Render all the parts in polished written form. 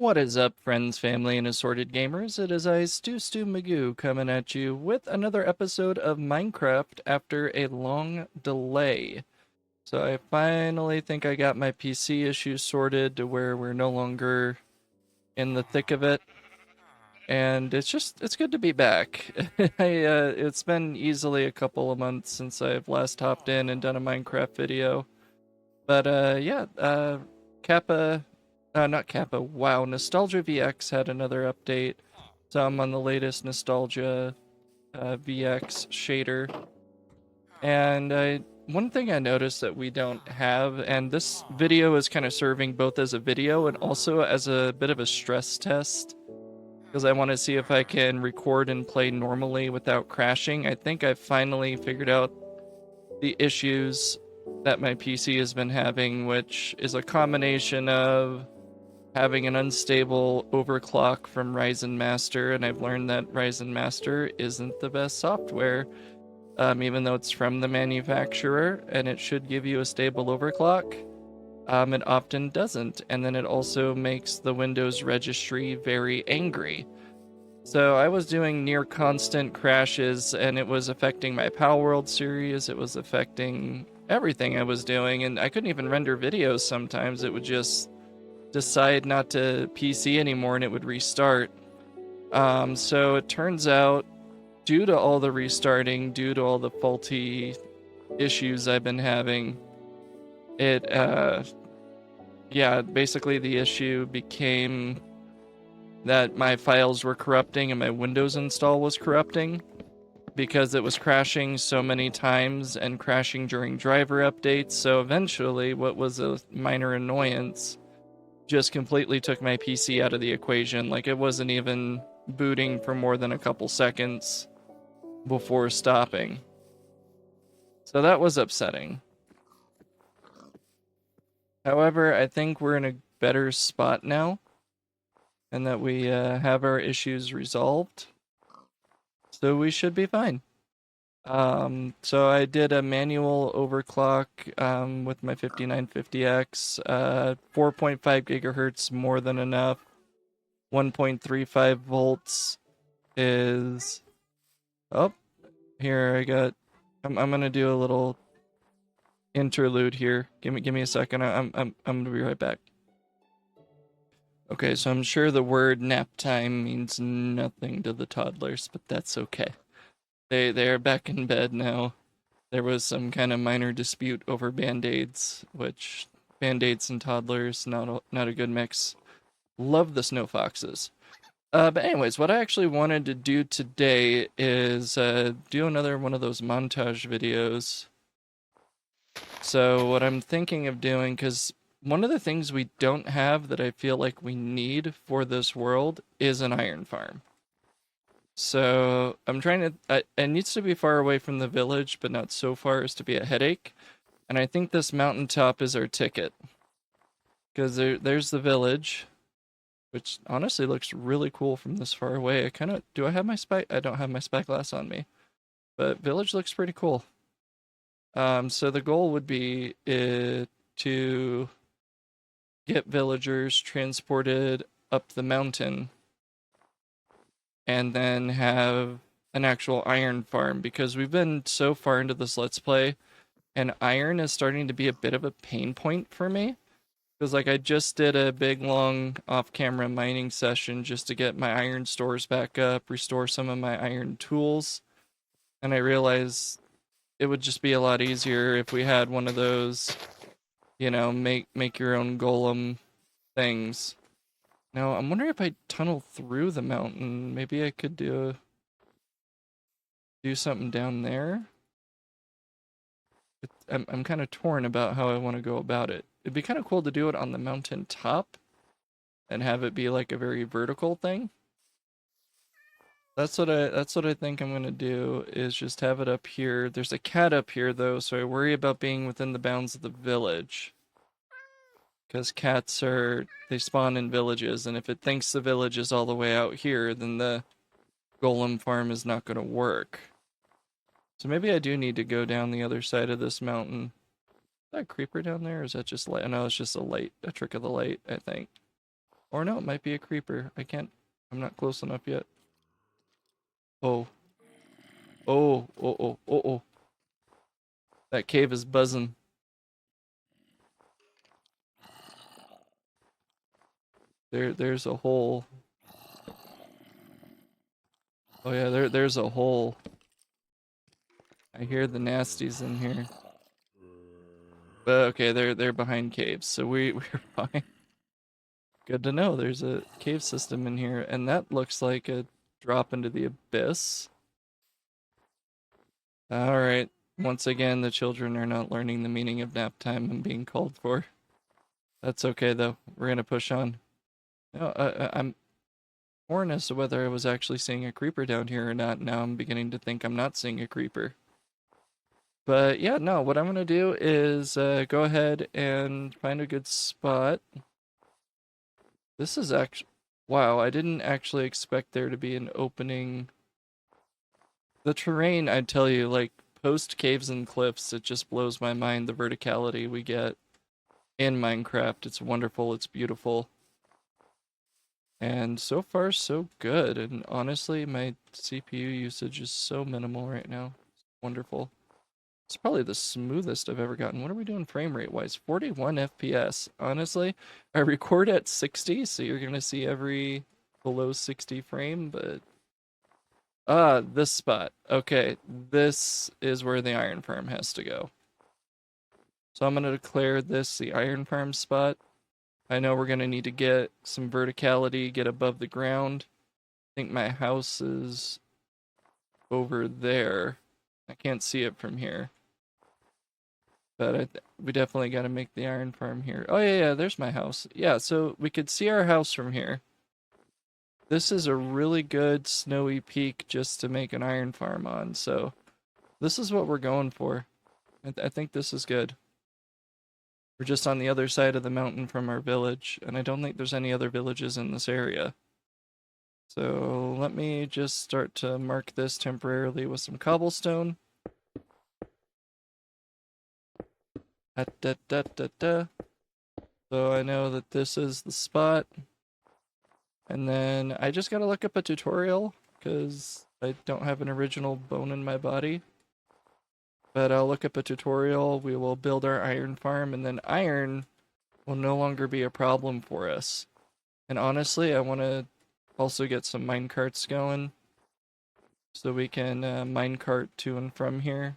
What is up, friends, family, and assorted gamers? It is I, Stu Magoo, coming at you with another episode of Minecraft after a long delay. So I finally think I got my PC issues sorted to where we're no longer in the thick of it. And it's good to be back. It's been easily a couple of months since I've last hopped in and done a Minecraft video. But Kappa, not Kappa, wow, NostalgiaVX had another update. So I'm on the latest Nostalgia VX shader. And one thing I noticed that we don't have, and this video is kind of serving both as a video and also as a bit of a stress test, because I want to see if I can record and play normally without crashing. I think I've finally figured out the issues that my PC has been having, which is a combination of having an unstable overclock from Ryzen Master, and I've learned that Ryzen Master isn't the best software, even though it's from the manufacturer and it should give you a stable overclock. It often doesn't, and then it also makes the Windows registry very angry. So I was doing near constant crashes, and it was affecting my Palworld series, it was affecting everything I was doing, and I couldn't even render videos sometimes. It would just decide not to PC anymore and it would restart. So it turns out, due to all the restarting, due to all the faulty issues I've been having, basically the issue became that my files were corrupting and my Windows install was corrupting because it was crashing so many times and crashing during driver updates. So eventually, what was a minor annoyance just completely took my PC out of the equation. Like, it wasn't even booting for more than a couple seconds before stopping. So that was upsetting. However, I think we're in a better spot now, and that we have our issues resolved. So we should be fine. So I did a manual overclock with my 5950X, 4.5 gigahertz, more than enough. 1.35 volts is, oh, here I got, I'm gonna do a little interlude here. Give me a second. I'm gonna be right back. Okay, so I'm sure the word nap time means nothing to the toddlers, but that's okay. They are back in bed now. There was some kind of minor dispute over band-aids, which band-aids and toddlers, not a good mix. Love the snow foxes. But anyways, what I actually wanted to do today is do another one of those montage videos. So what I'm thinking of doing, because one of the things we don't have that I feel like we need for this world is an iron farm. So I'm trying to, it needs to be far away from the village, but not so far as to be a headache. And I think this mountaintop is our ticket. Because there's the village, which honestly looks really cool from this far away. Do I have my spy? I don't have my spyglass on me. But village looks pretty cool. So the goal would be to get villagers transported up the mountain and then have an actual iron farm, because we've been so far into this Let's Play and iron is starting to be a bit of a pain point for me. Because, like, I just did a big, long off-camera mining session just to get my iron stores back up, restore some of my iron tools, and I realized it would just be a lot easier if we had one of those, make your own golem things. Now, I'm wondering if I tunnel through the mountain, maybe I could do something down there. I'm kind of torn about how I want to go about it. It'd be kind of cool to do it on the mountain top and have it be like a very vertical thing. That's what I think I'm gonna do, is just have it up here. There's a cat up here though, so I worry about being within the bounds of the village. Because cats they spawn in villages, and if it thinks the village is all the way out here, then the golem farm is not gonna work. So maybe I do need to go down the other side of this mountain. Is that a creeper down there, or is that just light? No, it's just a trick of the light, I think. Or no, it might be a creeper. I'm not close enough yet. Oh. Oh, oh, oh, oh, oh. That cave is buzzing. There's a hole. Oh yeah, there's a hole. I hear the nasties in here. But okay, they're behind caves, so we're fine. Good to know there's a cave system in here, and that looks like a drop into the abyss. Alright. Once again, the children are not learning the meaning of nap time and being called for. That's okay though. We're gonna push on. No, I'm torn as to whether I was actually seeing a creeper down here or not. Now I'm beginning to think I'm not seeing a creeper. But yeah, no, what I'm gonna do is go ahead and find a good spot. This is actually, wow, I didn't actually expect there to be an opening. The terrain, I'd tell you, like post caves and cliffs, it just blows my mind the verticality we get in Minecraft. It's wonderful, it's beautiful. And so far, so good. And honestly, my CPU usage is so minimal right now. It's wonderful. It's probably the smoothest I've ever gotten. What are we doing frame rate wise? 41 FPS. Honestly, I record at 60, so you're gonna see every below 60 frame, but this spot. Okay, this is where the iron farm has to go. So I'm gonna declare this the iron farm spot. I know we're gonna need to get some verticality, get above the ground. I think my house is over there. I can't see it from here. But we definitely got to make the iron farm here. Oh, yeah, there's my house. Yeah, so we could see our house from here. This is a really good snowy peak just to make an iron farm on, so this is what we're going for. I think this is good. We're just on the other side of the mountain from our village, and I don't think there's any other villages in this area. So let me just start to mark this temporarily with some cobblestone. Da, da, da, da, da. So I know that this is the spot. And then I just gotta look up a tutorial because I don't have an original bone in my body. But I'll look up a tutorial, we will build our iron farm, and then iron will no longer be a problem for us. And honestly, I want to also get some minecarts going so we can minecart to and from here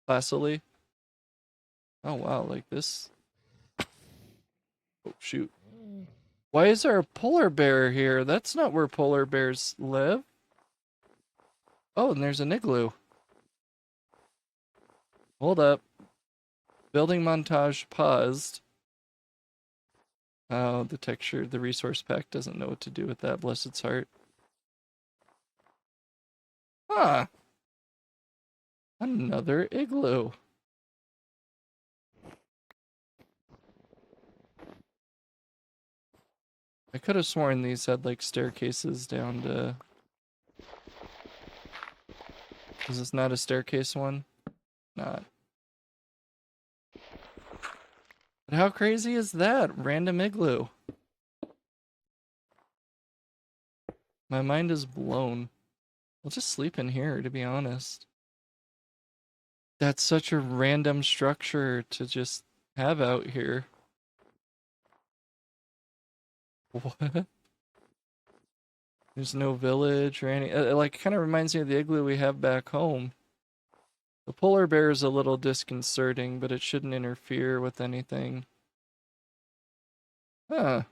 placidly. Oh wow, like this. Oh shoot. Why is there a polar bear here? That's not where polar bears live. Oh, and there's an igloo. Hold up. Building montage paused. Oh, the texture, the resource pack doesn't know what to do with that, bless its heart. Ah! Another igloo. I could have sworn these had like staircases down to... Is this not a staircase one? Not. But how crazy is that? Random igloo. My mind is blown. I'll just sleep in here, to be honest. That's such a random structure to just have out here. What? There's no village or any... It like kind of reminds me of the igloo we have back home. The polar bear is a little disconcerting, but it shouldn't interfere with anything. Huh.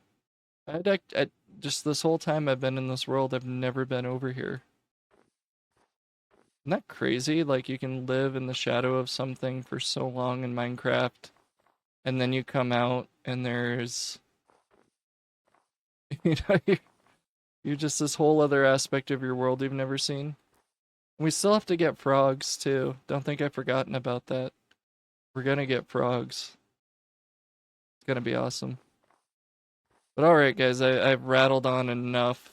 I just this whole time I've been in this world, I've never been over here. Isn't that crazy? Like you can live in the shadow of something for so long in Minecraft, and then you come out and there's, you know, you're just this whole other aspect of your world you've never seen. We still have to get frogs too. Don't think I've forgotten about that. We're gonna get frogs. It's gonna be awesome. But alright guys, I've rattled on enough.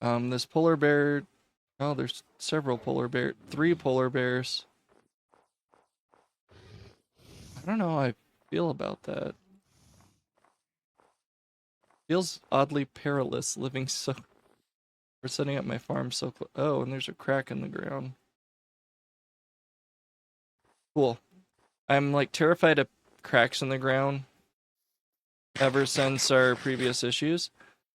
This polar bear... Oh, there's several polar bear... 3 polar bears. I don't know how I feel about that. Feels oddly perilous living so... We're setting up my farm so close. Oh, and there's a crack in the ground. Cool. I'm like terrified of cracks in the ground ever since our previous issues.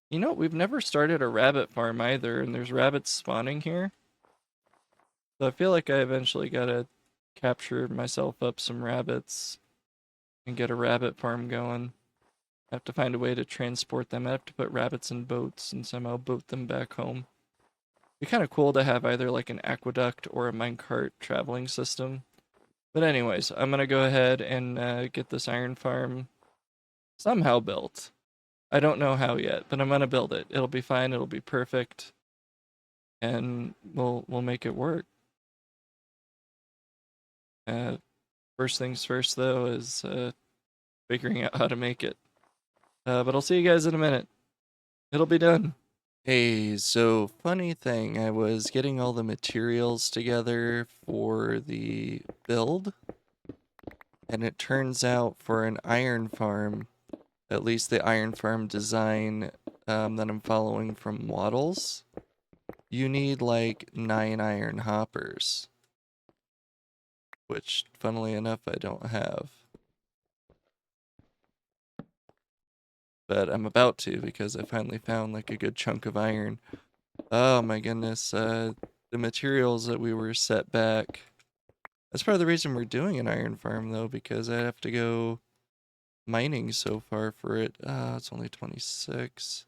You know, we've never started a rabbit farm either, and there's rabbits spawning here. So I feel like I eventually gotta capture myself up some rabbits and get a rabbit farm going. I have to find a way to transport them. I have to put rabbits in boats and somehow boat them back home. It'd be kind of cool to have either like an aqueduct or a minecart traveling system. But anyways, I'm gonna go ahead and get this iron farm somehow built. I don't know how yet, but I'm gonna build it. It'll be fine. It'll be perfect, and we'll make it work. First things first, though, is figuring out how to make it. But I'll see you guys in a minute. It'll be done. Hey, so funny thing, I was getting all the materials together for the build, and it turns out for an iron farm, at least the iron farm design that I'm following from Waddles, you need like 9 iron hoppers, which funnily enough I don't have. But I'm about to because I finally found like a good chunk of iron. Oh my goodness, the materials that we were set back. That's part of the reason we're doing an iron farm though, because I have to go mining so far for it. It's only 26.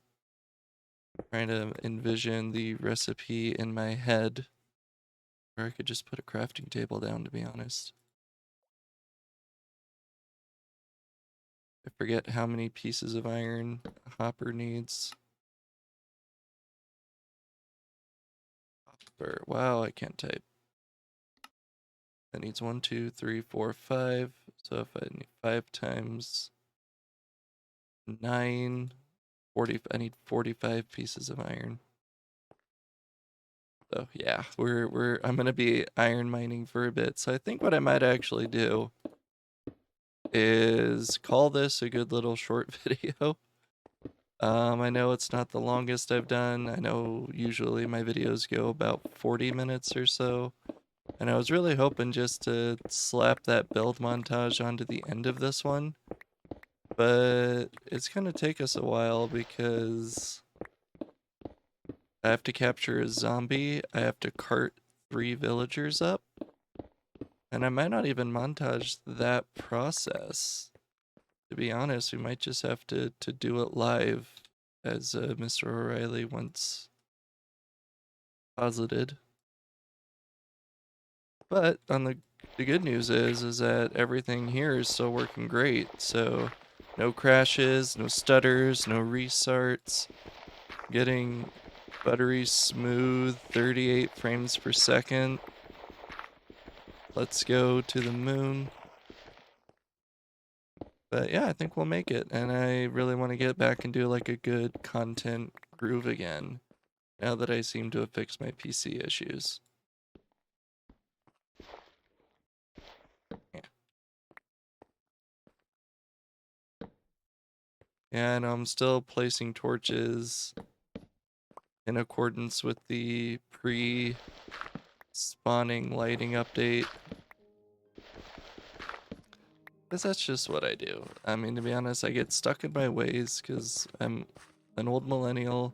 Trying to envision the recipe in my head. Or I could just put a crafting table down, to be honest. I forget how many pieces of iron a hopper needs. Hopper. Wow, I can't type. That needs 1, 2, 3, 4, 5. So if I need 5 times 9, 40, I need 45 pieces of iron. So yeah, I'm gonna be iron mining for a bit. So I think what I might actually do is call this a good little short video. I know it's not the longest I've done. I know usually my videos go about 40 minutes or so. And I was really hoping just to slap that build montage onto the end of this one. But it's gonna take us a while because I have to capture a zombie, I have to cart 3 villagers up, and I might not even montage that process. To be honest, we might just have to do it live, as Mr. O'Reilly once posited. But on the good news is that everything here is still working great. So no crashes, no stutters, no restarts. Getting buttery smooth 38 frames per second. Let's go to the moon. But yeah, I think we'll make it. And I really want to get back and do like a good content groove again, now that I seem to have fixed my PC issues. Yeah. And I'm still placing torches in accordance with the pre-spawning lighting update. Because that's just what I do. I mean, to be honest, I get stuck in my ways because I'm an old millennial.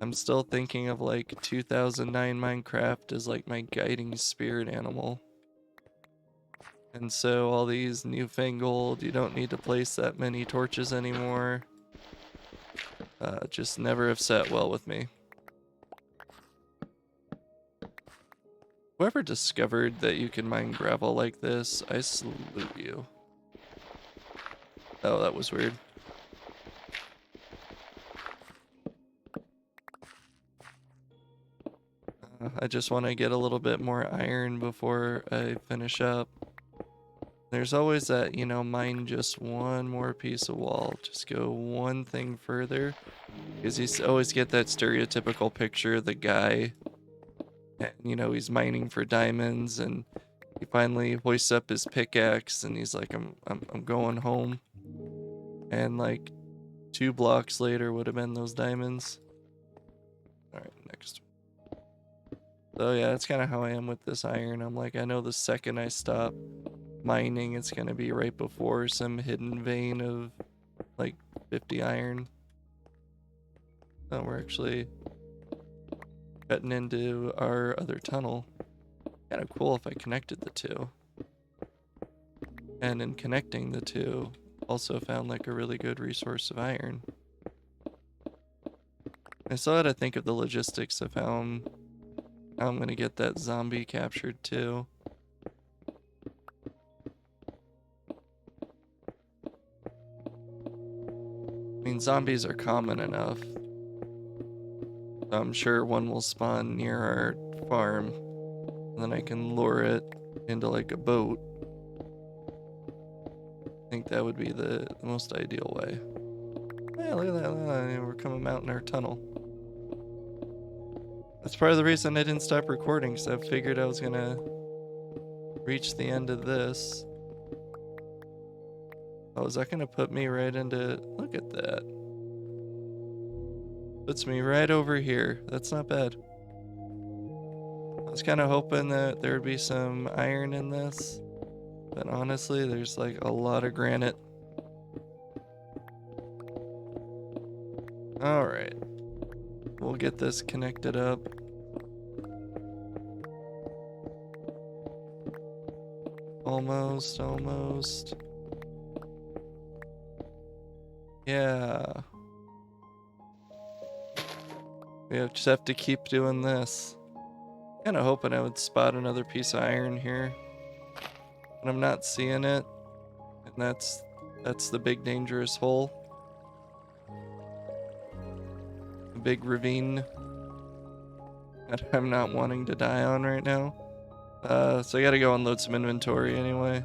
I'm still thinking of like 2009 Minecraft as like my guiding spirit animal. And so all these newfangled, you don't need to place that many torches anymore, just never have sat well with me. Whoever discovered that you can mine gravel like this, I salute you. Oh, that was weird. I just want to get a little bit more iron before I finish up. There's always that, you know, mine just one more piece of wall. Just go one thing further. Because you always get that stereotypical picture of the guy. And, you know, he's mining for diamonds and he finally hoists up his pickaxe and he's like, I'm going home. And like 2 blocks later would have been those diamonds. Alright, next. So yeah, that's kind of how I am with this iron. I'm like, I know the second I stop mining, it's going to be right before some hidden vein of like 50 iron. Oh, we're actually cutting into our other tunnel. Kind of cool if I connected the two. And in connecting the two, also found like a really good resource of iron. I still had to think of the logistics of how I'm gonna get that zombie captured too. I mean, zombies are common enough. I'm sure one will spawn near our farm, and then I can lure it into like a boat. I think that would be the most ideal way. Yeah, look at that. We're coming out in our tunnel. That's part of the reason I didn't stop recording, because I figured I was gonna reach the end of this. Oh, is that gonna put me right into... Look at that. Puts me right over here. That's not bad. I was kind of hoping that there would be some iron in this, but honestly, there's like a lot of granite. Alright. We'll get this connected up. Almost. Yeah. We just have to keep doing this. Kinda hoping I would spot another piece of iron here. But I'm not seeing it. And that's the big dangerous hole. A big ravine that I'm not wanting to die on right now. So I gotta go unload some inventory anyway.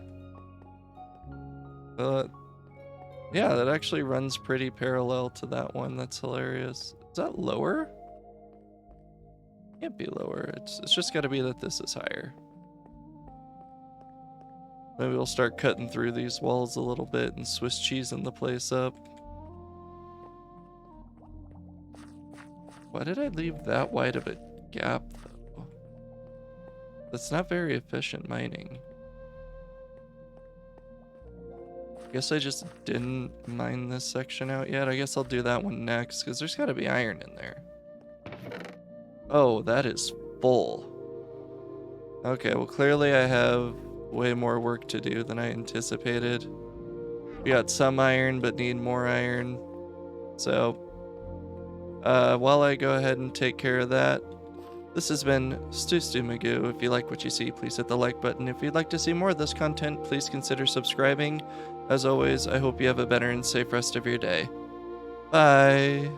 But yeah, that actually runs pretty parallel to that one. That's hilarious. Is that lower? Can't be lower. It's just gotta be that this is higher. Maybe we'll start cutting through these walls a little bit and Swiss cheesing the place up. Why did I leave that wide of a gap though? That's not very efficient mining. Guess I just didn't mine this section out yet. I guess I'll do that one next, because there's got to be iron in there. Oh, that is full. Okay, well clearly I have way more work to do than I anticipated. We got some iron, but need more iron. So, while I go ahead and take care of that, this has been Stu Magoo. If you like what you see, please hit the like button. If you'd like to see more of this content, please consider subscribing. As always, I hope you have a better and safe rest of your day. Bye.